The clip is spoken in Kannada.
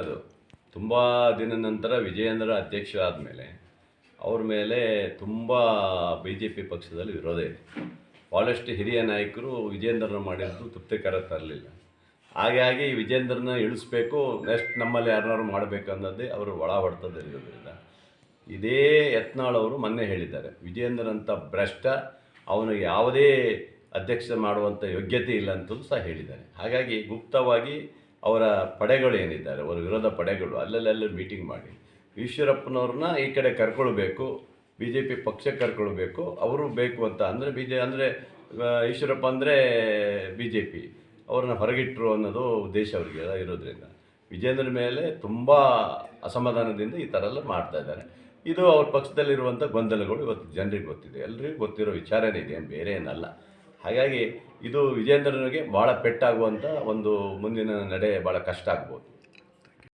ಅದು ತುಂಬ ದಿನ ನಂತರ ವಿಜಯೇಂದ್ರ ಅಧ್ಯಕ್ಷರಾದ ಮೇಲೆ ಅವ್ರ ಮೇಲೆ ತುಂಬ ಬಿ ಜೆ ಪಿ ಪಕ್ಷದಲ್ಲಿ ವಿರೋಧ ಇದೆ. ಭಾಳಷ್ಟು ಹಿರಿಯ ನಾಯಕರು ವಿಜಯೇಂದ್ರನ ಮಾಡಿದ್ದು ತೃಪ್ತಿಕರ ತರಲಿಲ್ಲ. ಹಾಗಾಗಿ ವಿಜಯೇಂದ್ರನ ಇಳಿಸ್ಬೇಕು, ನೆಕ್ಸ್ಟ್ ನಮ್ಮಲ್ಲಿ ಯಾರನ್ನಾರು ಮಾಡಬೇಕು ಅನ್ನೋದೇ ಅವರು ಒಳ ಹೊಡೆತದಲ್ಲಿರೋದ್ರಿಂದ ಇದೇ ಯತ್ನಾಳ್ ಅವರು ಮೊನ್ನೆ ಹೇಳಿದ್ದಾರೆ, ವಿಜಯೇಂದ್ರನಂಥ ಭ್ರಷ್ಟ ಅವನಿಗೆ ಯಾವುದೇ ಅಧ್ಯಕ್ಷ ಮಾಡುವಂಥ ಯೋಗ್ಯತೆ ಇಲ್ಲ ಅಂತಲೂ ಸಹ ಹೇಳಿದ್ದಾರೆ. ಹಾಗಾಗಿ ಗುಪ್ತವಾಗಿ ಅವರ ಪಡೆಗಳು ಏನಿದ್ದಾರೆ, ಅವರ ವಿರೋಧ ಪಡೆಗಳು ಅಲ್ಲಲ್ಲಿ ಮೀಟಿಂಗ್ ಮಾಡಿ ಈಶ್ವರಪ್ಪನವ್ರನ್ನ ಈ ಕಡೆ ಕರ್ಕೊಳ್ಬೇಕು, ಬಿ ಜೆ ಪಿ ಪಕ್ಷಕ್ಕೆ ಕರ್ಕೊಳ್ಬೇಕು, ಅವರು ಬೇಕು ಅಂತ ಅಂದರೆ ಈಶ್ವರಪ್ಪ ಅಂದರೆ ಬಿ ಜೆ ಪಿ ಅವ್ರನ್ನ ಹೊರಗಿಟ್ಟರು ಅನ್ನೋದು ಉದ್ದೇಶ ಅವರಿಗೆ ಇರೋದ್ರಿಂದ ವಿಜೇಂದ್ರ ಮೇಲೆ ತುಂಬ ಅಸಮಾಧಾನದಿಂದ ಈ ಥರ ಎಲ್ಲ ಮಾಡ್ತಾಯಿದ್ದಾರೆ. ಇದು ಅವ್ರ ಪಕ್ಷದಲ್ಲಿರುವಂಥ ಗೊಂದಲಗಳು ಇವತ್ತು ಜನರಿಗೆ ಗೊತ್ತಿದೆ, ಎಲ್ರಿಗೂ ಗೊತ್ತಿರೋ ವಿಚಾರನೇ ಇದೆ, ಬೇರೆ ಏನಲ್ಲ. ಹಾಗಾಗಿ ಇದು ವಿಜೇಂದ್ರನಿಗೆ ಭಾಳ ಪೆಟ್ಟಾಗುವಂಥ ಒಂದು ಮುಂದಿನ ನಡೆ ಭಾಳ ಕಷ್ಟ ಆಗ್ಬೋದು.